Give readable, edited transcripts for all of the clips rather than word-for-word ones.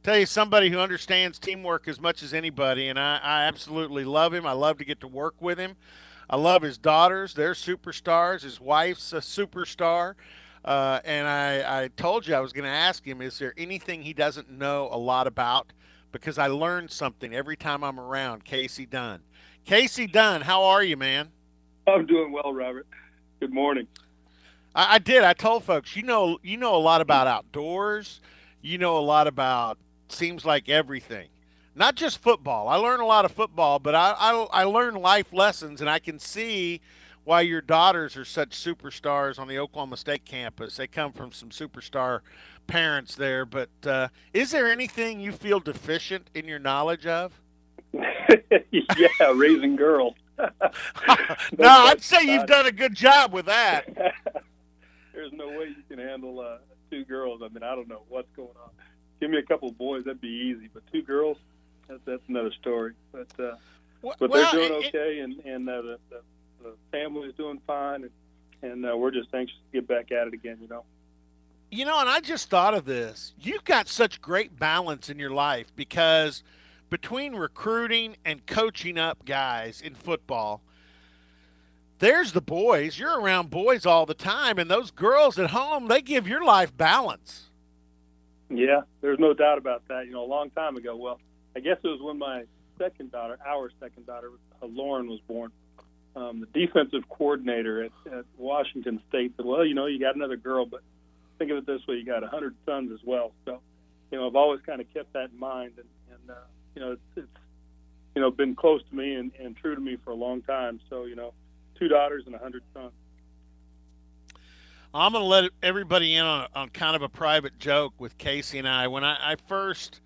Tell you somebody who understands teamwork as much as anybody, and I absolutely love him. I love to get to work with him. I love his daughters; they're superstars. His wife's a superstar. And I told you I was going to ask him, is there anything he doesn't know a lot about? Because I learn something every time I'm around Kasey Dunn. Kasey Dunn, how are you, man? I'm doing well, Robert. Good morning. I did. I told folks, you know a lot about outdoors. You know a lot about seems like everything, not just football. I learn a lot of football, but I learn life lessons, and I can see why your daughters are such superstars on the Oklahoma State campus. They come from some superstar parents there. But is there anything you feel deficient in your knowledge of? Yeah, raising girls. No, No I'd question say you've about done a good job with that. it. There's no way you can handle two girls. I mean, I don't know what's going on. Give me a couple of boys, that'd be easy. But two girls, that's another story. But they're Well, doing okay, and the family's doing fine, and we're just anxious to get back at it again. and I just thought of this. You've got such great balance in your life because between recruiting and coaching up guys in football, there's the boys. You're around boys all the time, and those girls at home, they give your life balance. Yeah, there's no doubt about that. A long time ago. Well, I guess it was when our second daughter, Lauren, was born. The defensive coordinator at Washington State said, "Well, you got another girl, but think of it this way: you got 100 sons as well." So, I've always kind of kept that in mind, and it's been close to me and true to me for a long time. So, two daughters and 100 sons. I'm going to let everybody in on kind of a private joke with Kasey and I. When I first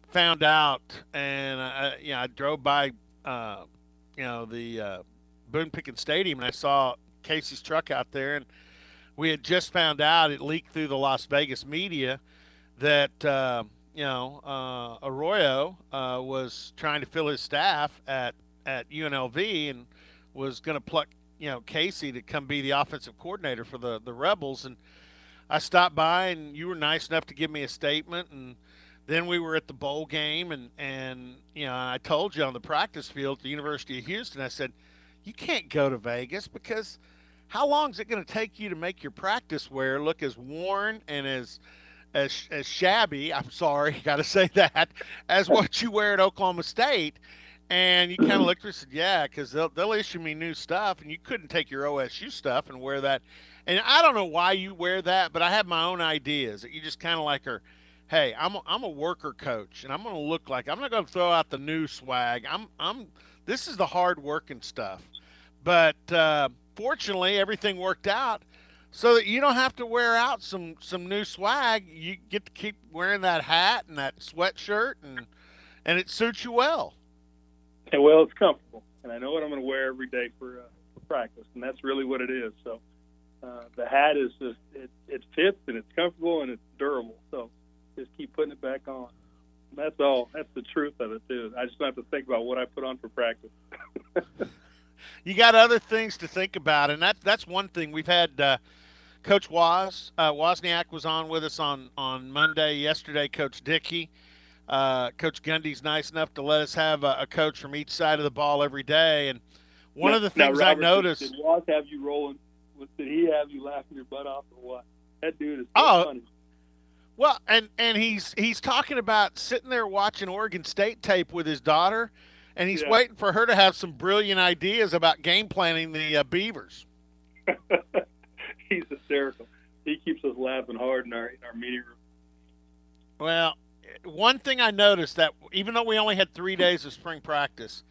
found out, and I drove by, the Boone Pickens Stadium, and I saw Kasey's truck out there, and we had just found out it leaked through the Las Vegas media that Arroyo was trying to fill his staff at UNLV and was going to pluck Kasey to come be the offensive coordinator for the Rebels. And I stopped by, and you were nice enough to give me a statement. And then we were at the bowl game, and I told you on the practice field at the University of Houston, I said, you can't go to Vegas because how long is it going to take you to make your practice wear look as worn and as shabby? I'm sorry, got to say that, as what you wear at Oklahoma State. And you kind of looked at me and said, yeah, because they'll issue me new stuff, and you couldn't take your OSU stuff and wear that. And I don't know why you wear that, but I have my own ideas that you just kind of like are, hey, I'm a worker coach, and I'm going to look like I'm not going to throw out the new swag. This is the hard working stuff. But fortunately, everything worked out so that you don't have to wear out some new swag. You get to keep wearing that hat and that sweatshirt, and it suits you well. And well, it's comfortable, and I know what I'm going to wear every day for practice, and that's really what it is. So the hat is just it fits and it's comfortable and it's durable. So just keep putting it back on. That's all. That's the truth of it too. I just don't have to think about what I put on for practice. You got other things to think about, and that's one thing. We've had Coach Wozniak was on with us on Monday. Yesterday, Coach Dickey. Coach Gundy's nice enough to let us have a coach from each side of the ball every day. And one of the Now, things I Robert, noticed. did Woz have you rolling? Did he have you laughing your butt off or what? That dude is so Oh, funny. well, and he's talking about sitting there watching Oregon State tape with his daughter, and he's Yeah. waiting for her to have some brilliant ideas about game planning the Beavers. He's hysterical. He keeps us laughing hard in our meeting room. Well, one thing I noticed that even though we only had 3 days of spring practice,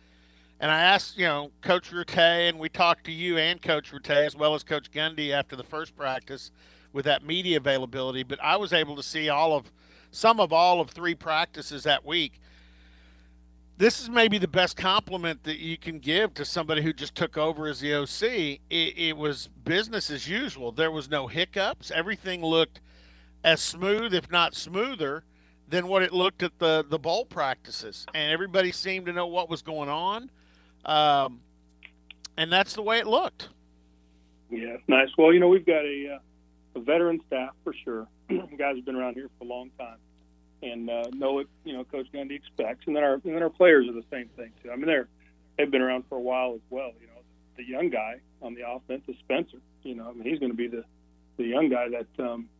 and I asked, Coach Route, and we talked to you and Coach Route as well as Coach Gundy after the first practice with that media availability, but I was able to see some of all of three practices that week. This is maybe the best compliment that you can give to somebody who just took over as the OC. It was business as usual. There was no hiccups. Everything looked as smooth, if not smoother, than what it looked at the bowl practices. And everybody seemed to know what was going on. Um, and that's the way it looked. Yeah, nice. Well, we've got a veteran staff for sure. Guys have been around here for a long time. and know what Coach Gundy expects. And then our players are the same thing too. I mean, they've been around for a while as well. The young guy on the offense is Spencer. I mean, he's going to be the young guy that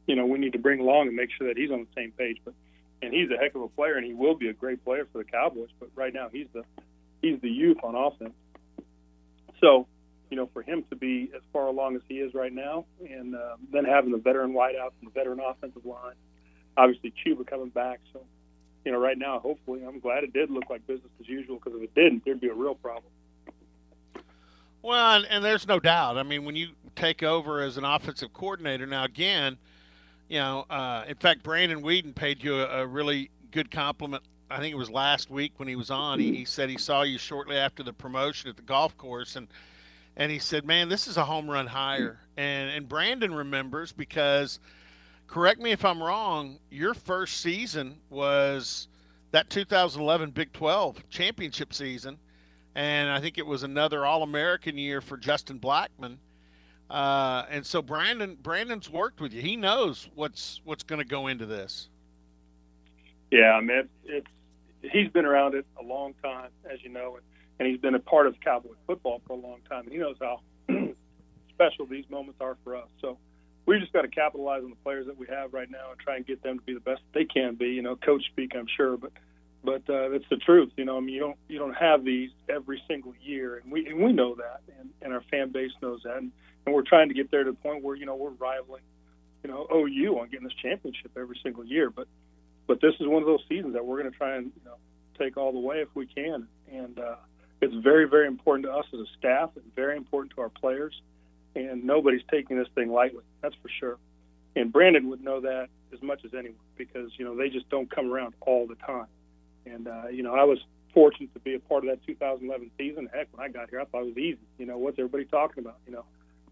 we need to bring along and make sure that he's on the same page. And he's a heck of a player, and he will be a great player for the Cowboys. But right now, he's the youth on offense. So, for him to be as far along as he is right now, and then having the veteran wideouts and the veteran offensive line, obviously Chuba coming back. So, right now, hopefully, I'm glad it did look like business as usual, because if it didn't, there'd be a real problem. Well, and there's no doubt. I mean, when you take over as an offensive coordinator, now again, in fact, Brandon Whedon paid you a really good compliment. I think it was last week when he was on. He said he saw you shortly after the promotion at the golf course, and he said, "Man, this is a home run hire." And Brandon remembers because, correct me if I'm wrong, your first season was that 2011 Big 12 championship season, and I think it was another All-American year for Justin Blackman. And so Brandon's worked with you. He knows what's going to go into this. Yeah, I mean, he's been around it a long time, as you know, and he's been a part of Cowboy football for a long time, and he knows how special these moments are for us. So we just got to capitalize on the players that we have right now and try and get them to be the best they can be. Coach speak, I'm sure, but it's the truth. I mean, you don't have these every single year, and we know that, and our fan base knows that, and we're trying to get there to the point where we're rivaling OU on getting this championship every single year. But this is one of those seasons that we're going to try and take all the way if we can, and it's very, very important to us as a staff, and very important to our players, and nobody's taking this thing lightly. That's for sure. And Brandon would know that as much as anyone, because they just don't come around all the time. And I was fortunate to be a part of that 2011 season. Heck, when I got here, I thought it was easy. What's everybody talking about?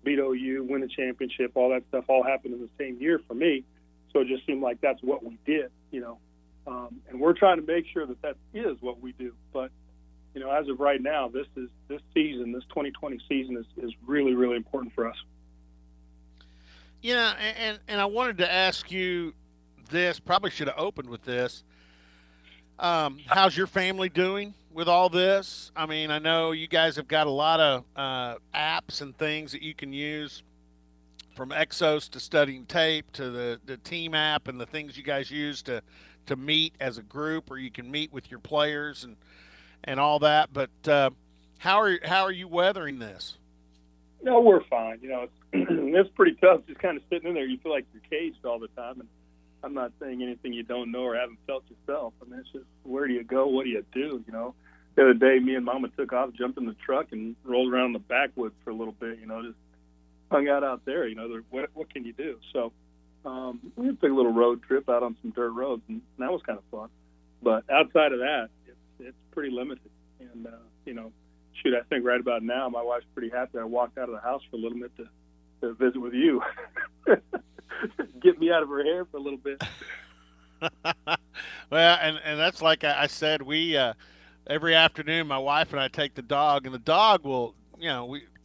Beat OU, win the championship, all that stuff all happened in the same year for me. So it just seemed like that's what we did. And we're trying to make sure that is what we do. But as of right now, this season, this 2020 season is really, really important for us. And I wanted to ask you this. Probably should have opened with this. How's your family doing with all this? I mean, I know you guys have got a lot of apps and things that you can use, from Exos to studying tape to the team app and the things you guys use to meet as a group, or you can meet with your players and all that. But how are you weathering this? No, we're fine. It's pretty tough just kind of sitting in there. You feel like you're caged all the time, and I'm not saying anything you don't know or haven't felt yourself. I mean, it's just, where do you go? What do you do? The other day, me and Mama took off, jumped in the truck, and rolled around the backwoods for a little bit. Just hung out there. What can you do? So we took a little road trip out on some dirt roads, and that was kind of fun. But outside of that, it's pretty limited. And shoot, I think right about now, my wife's pretty happy I walked out of the house for a little bit to visit with you. Get me out of her hair for a little bit. Well, and that's like I said, we every afternoon my wife and I take the dog, and the dog will,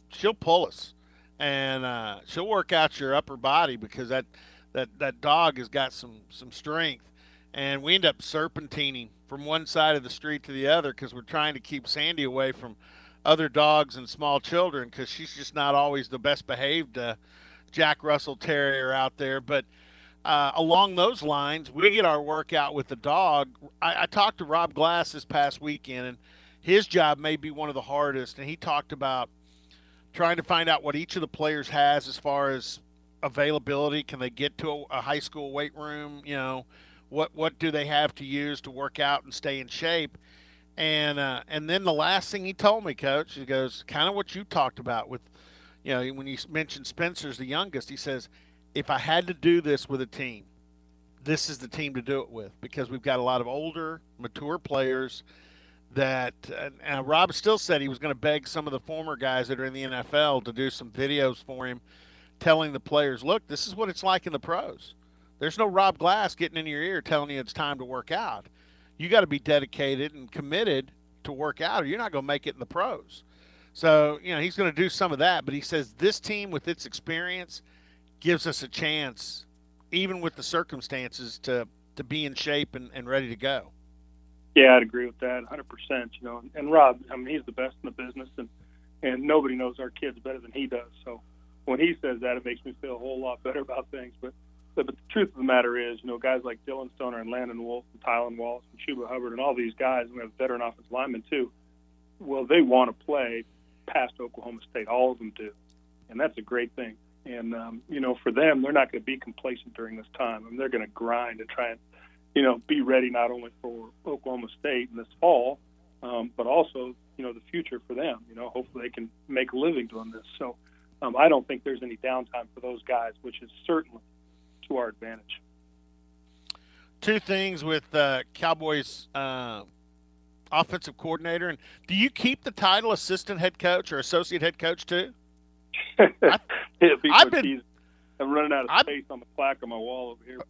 she'll pull us, and she'll work out your upper body, because that dog has got some strength, and we end up serpentining from one side of the street to the other, because we're trying to keep Sandy away from other dogs and small children, because she's just not always the best behaved Jack Russell Terrier out there. But along those lines, we get our workout with the dog. I talked to Rob Glass this past weekend, and his job may be one of the hardest. And he talked about trying to find out what each of the players has as far as availability. Can they get to a high school weight room? What do they have to use to work out and stay in shape? And then the last thing he told me, Coach, he goes, kind of what you talked about with, when you mentioned Spencer's the youngest, he says, if I had to do this with a team, this is the team to do it with, because we've got a lot of older, mature players that, and Rob still said he was going to beg some of the former guys that are in the NFL to do some videos for him, telling the players, look, this is what it's like in the pros. There's no Rob Glass getting in your ear telling you it's time to work out. You got to be dedicated and committed to work out, or you're not going to make it in the pros. So, he's going to do some of that, but he says this team with its experience gives us a chance, even with the circumstances, to to be in shape and ready to go. Yeah, I'd agree with that 100%. And Rob, I mean, he's the best in the business, and nobody knows our kids better than he does. So when he says that, it makes me feel a whole lot better about things. But the truth of the matter is, guys like Dylan Stoner and Landon Wolf and Tylen Wallace and Chuba Hubbard and all these guys, and we have veteran offensive linemen too. Well, they want to play past Oklahoma State. All of them do, and that's a great thing. And for them, they're not going to be complacent during this time. I mean, they're going to grind and try and be ready not only for Oklahoma State in this fall, but also the future for them. Hopefully they can make a living doing this. So I don't think there's any downtime for those guys, which is certainly to our advantage. Two things with Cowboys offensive coordinator, and do you keep the title assistant head coach or associate head coach too? I, I've been I'm running out of I space on the plaque on my wall over here.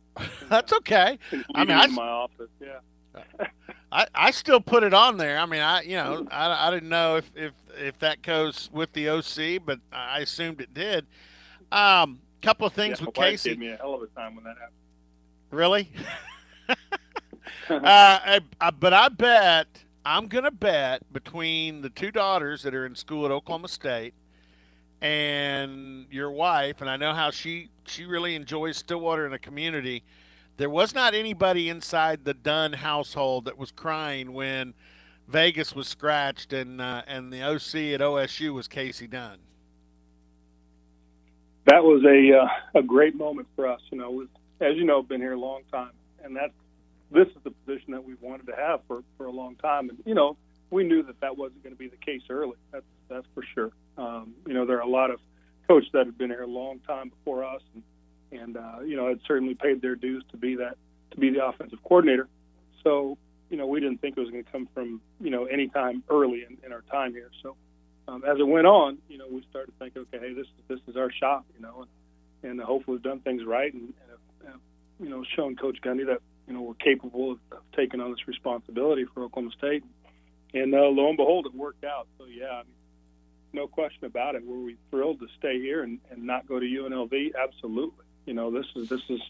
that's okay. I mean, In my office, yeah. I still put it on there. I mean, I didn't know if that goes with the OC, but I assumed it did. Couple of Yeah, things my with wife gave Kasey. me a hell of a time when that Really? happened. But I bet I'm gonna bet between the two daughters that are in school at Oklahoma State and your wife, and I know how she really enjoys Stillwater and the community. There was not anybody inside the Dunn household that was crying when Vegas was scratched and the OC at OSU was Kasey Dunn. That was a great moment for us. As you know, been here a long time, and this is the position that we've wanted to have for a long time. And we knew that wasn't going to be the case early. That's for sure. There are a lot of coaches that have been here a long time before us, and had certainly paid their dues to be the offensive coordinator. So we didn't think it was going to come from any time early in our time here. So as it went on, we started thinking, okay, hey, this is our shot, and hopefully we've done things right, and shown Coach Gundy that we're capable of taking on this responsibility for Oklahoma State. And lo and behold, it worked out. So yeah, I mean, no question about it. Were we thrilled to stay here and not go to UNLV? Absolutely. This is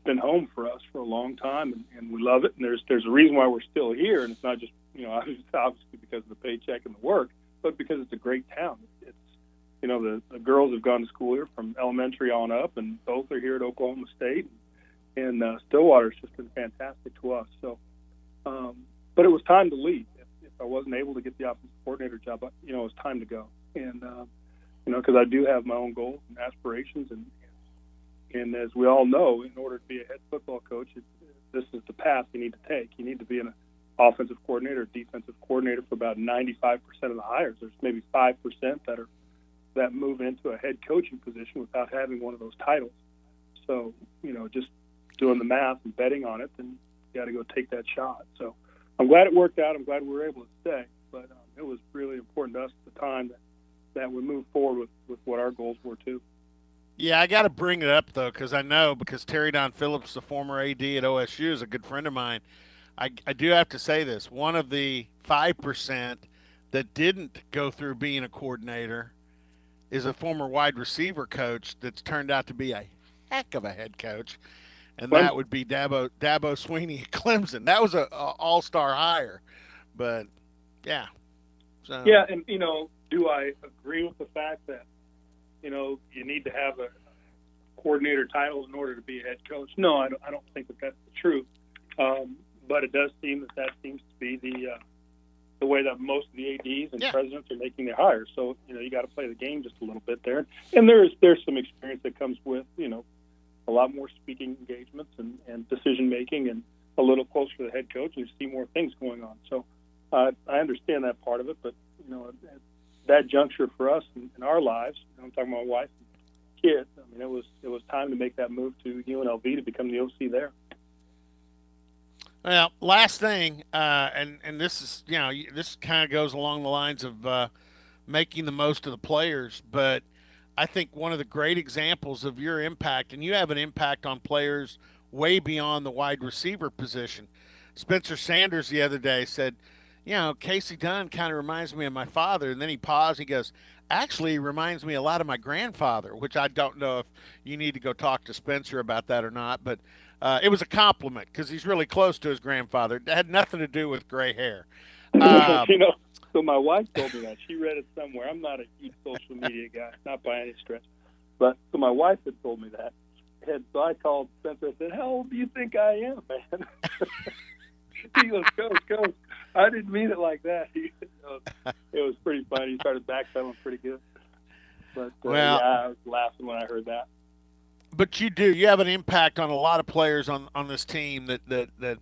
been home for us for a long time, and we love it. And there's a reason why we're still here, and it's not just obviously because of the paycheck and the work, but because it's a great town. It's the girls have gone to school here from elementary on up, and both are here at Oklahoma State, and Stillwater's just been fantastic to us. So, but it was time to leave. If I wasn't able to get the offensive coordinator job, it was time to go. And because I do have my own goals and aspirations, and as we all know, in order to be a head football coach, this is the path you need to take. You need to be an offensive coordinator, defensive coordinator for about 95% of the hires. There's maybe 5% that move into a head coaching position without having one of those titles. So, just doing the math and betting on it, then you got to go take that shot. So I'm glad it worked out. I'm glad we were able to stay. But it was really important to us at the time that we moved forward with what our goals were, too. Yeah, I got to bring it up though, because Terry Don Phillips, the former AD at OSU, is a good friend of mine. I do have to say this: one of the 5% that didn't go through being a coordinator is a former wide receiver coach that's turned out to be a heck of a head coach, and that Clemson. would be Dabo Sweeney at Clemson. That was a all star hire, but yeah. So Yeah, and, do I agree with the fact that, you need to have a coordinator title in order to be a head coach? No, I don't think that's the truth. But it does seem that seems to be the way that most of the ads and yeah, presidents are making their hires. So you got to play the game just a little bit there, and there's some experience that comes with a lot more speaking engagements and decision making, and a little closer to the head coach, and you see more things going on. So I understand that part of it, but at that juncture for us in our lives, I'm talking about my wife and kids. I mean, it was time to make that move to UNLV to become the OC there. well, last thing, and this is this kind of goes along the lines of making the most of the players, but I think one of the great examples of your impact, and you have an impact on players way beyond the wide receiver position. Spencer Sanders the other day said, Kasey Dunn kind of reminds me of my father. And then he paused. He goes, actually, he reminds me a lot of my grandfather, which I don't know if you need to go talk to Spencer about that or not. But It was a compliment because he's really close to his grandfather. It had nothing to do with gray hair. Um, So my wife told me that. She read it somewhere. I'm not a huge social media guy, not by any stretch. But so my wife had told me that. And so I called Spencer. I said, "How old do you think I am, man?" He goes, "Coach, I didn't mean it like that." It was pretty funny. He started backpedaling pretty good. But yeah, well, I was laughing when I heard that. but you do. You have an impact on a lot of players on this team that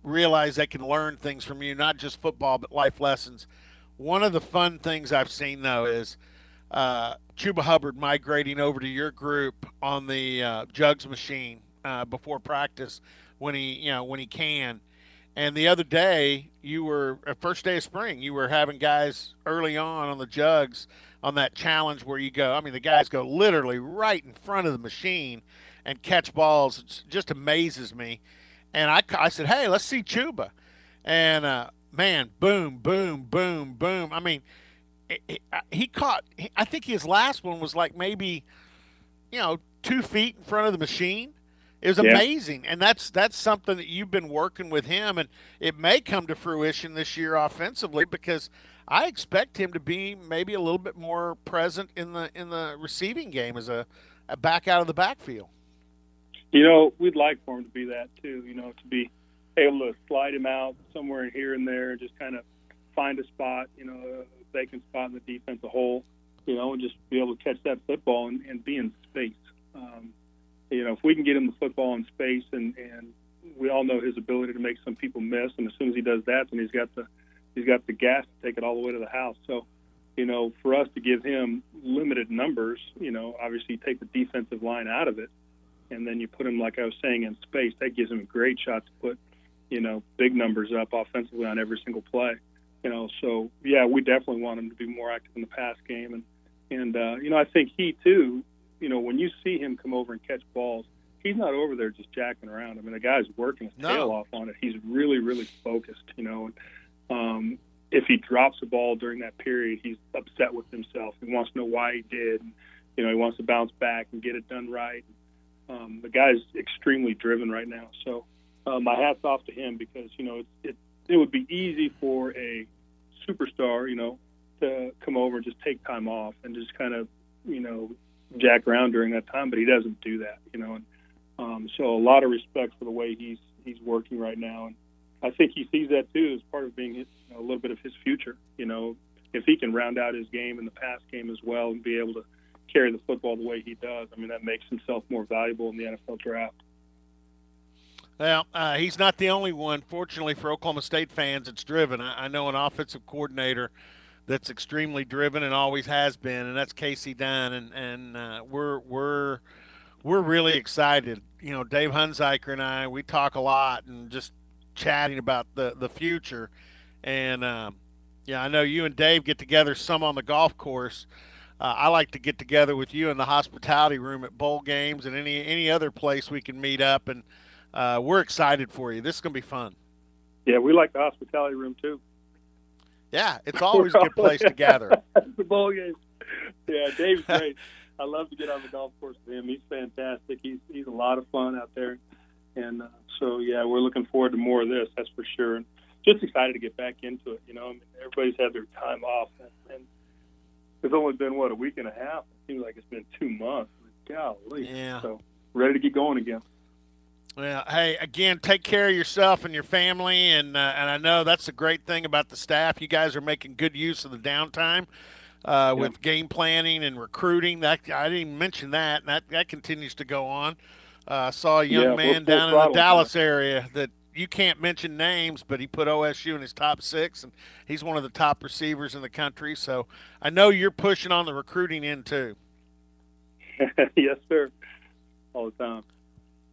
realize they can learn things from you, not just football, but life lessons. One of the fun things I've seen though is Chuba Hubbard migrating over to your group on the jugs machine before practice when he can. And the other day, you were first day of spring. You were having guys early on the jugs on that challenge where you go. I mean, the guys go literally right in front of the machine and catch balls. It just amazes me. And I said, hey, let's see Chuba. And man, boom, boom, boom, boom. I mean, he caught. I think his last one was like maybe 2 feet in front of the machine. It was Yeah. amazing, and that's something that you've been working with him, and it may come to fruition this year offensively because I expect him to be maybe a little bit more present in the receiving game as a back out of the backfield. We'd like for him to be that too. To be able to slide him out somewhere here and there, and just kind of find a spot, a vacant spot in the defense, a hole, and just be able to catch that football and be in space. If we can get him the football in space, and we all know his ability to make some people miss, and as soon as he does that, then he's got the gas to take it all the way to the house. So, for us to give him limited numbers, obviously you take the defensive line out of it, and then you put him, like I was saying, in space. That gives him a great shot to put, big numbers up offensively on every single play. So yeah, we definitely want him to be more active in the pass game, and I think he too. When you see him come over and catch balls, he's not over there just jacking around. I mean, the guy's working his tail No, off on it. He's really, really focused. If he drops a ball during that period, he's upset with himself. He wants to know why he did. And, he wants to bounce back and get it done right. The guy's extremely driven right now. So my hat's off to him because it would be easy for a superstar, to come over and just take time off and just kind of jack around during that time, but he doesn't do that, And so a lot of respect for the way he's working right now, and I think he sees that too as part of being a little bit of his future. If he can round out his game in the pass game as well and be able to carry the football the way he does, I mean that makes himself more valuable in the NFL draft. well, he's not the only one. Fortunately for Oklahoma State fans, it's driven. I know an offensive coordinator that's extremely driven and always has been, and that's Kasey Dunn, and we're really excited. Dave Hunziker and I, we talk a lot and just chatting about the future. And yeah, I know you and Dave get together some on the golf course. I like to get together with you in the hospitality room at bowl games and any other place we can meet up. And we're excited for you. This is gonna be fun. Yeah, we like the hospitality room too. Yeah, it's always a good place to gather. The bowl game. Yeah, Dave's great. I love to get on the golf course with him. He's fantastic. He's a lot of fun out there, and so yeah, we're looking forward to more of this. That's for sure. And just excited to get back into it. I mean, everybody's had their time off, and it's only been a week and a half. It seems like it's been 2 months. Golly. Yeah. So ready to get going again. Well, hey, again, take care of yourself and your family, and I know that's the great thing about the staff. You guys are making good use of the downtime Yeah. with game planning and recruiting. That I didn't even mention that, and that continues to go on. Saw a young Yeah, we're man full down in the throttle with that. Dallas area that you can't mention names, but he put OSU in his top six, and he's one of the top receivers in the country. So I know you're pushing on the recruiting end too. Yes, sir. All the time.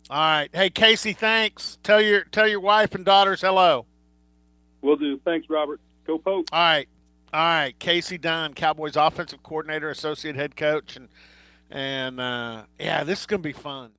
All right, hey Kasey, thanks. Tell your wife and daughters hello. Will do. Thanks, Robert. Go Pokes. All right. All right. Kasey Dunn, Cowboys offensive coordinator, associate head coach, and yeah, this is gonna be fun.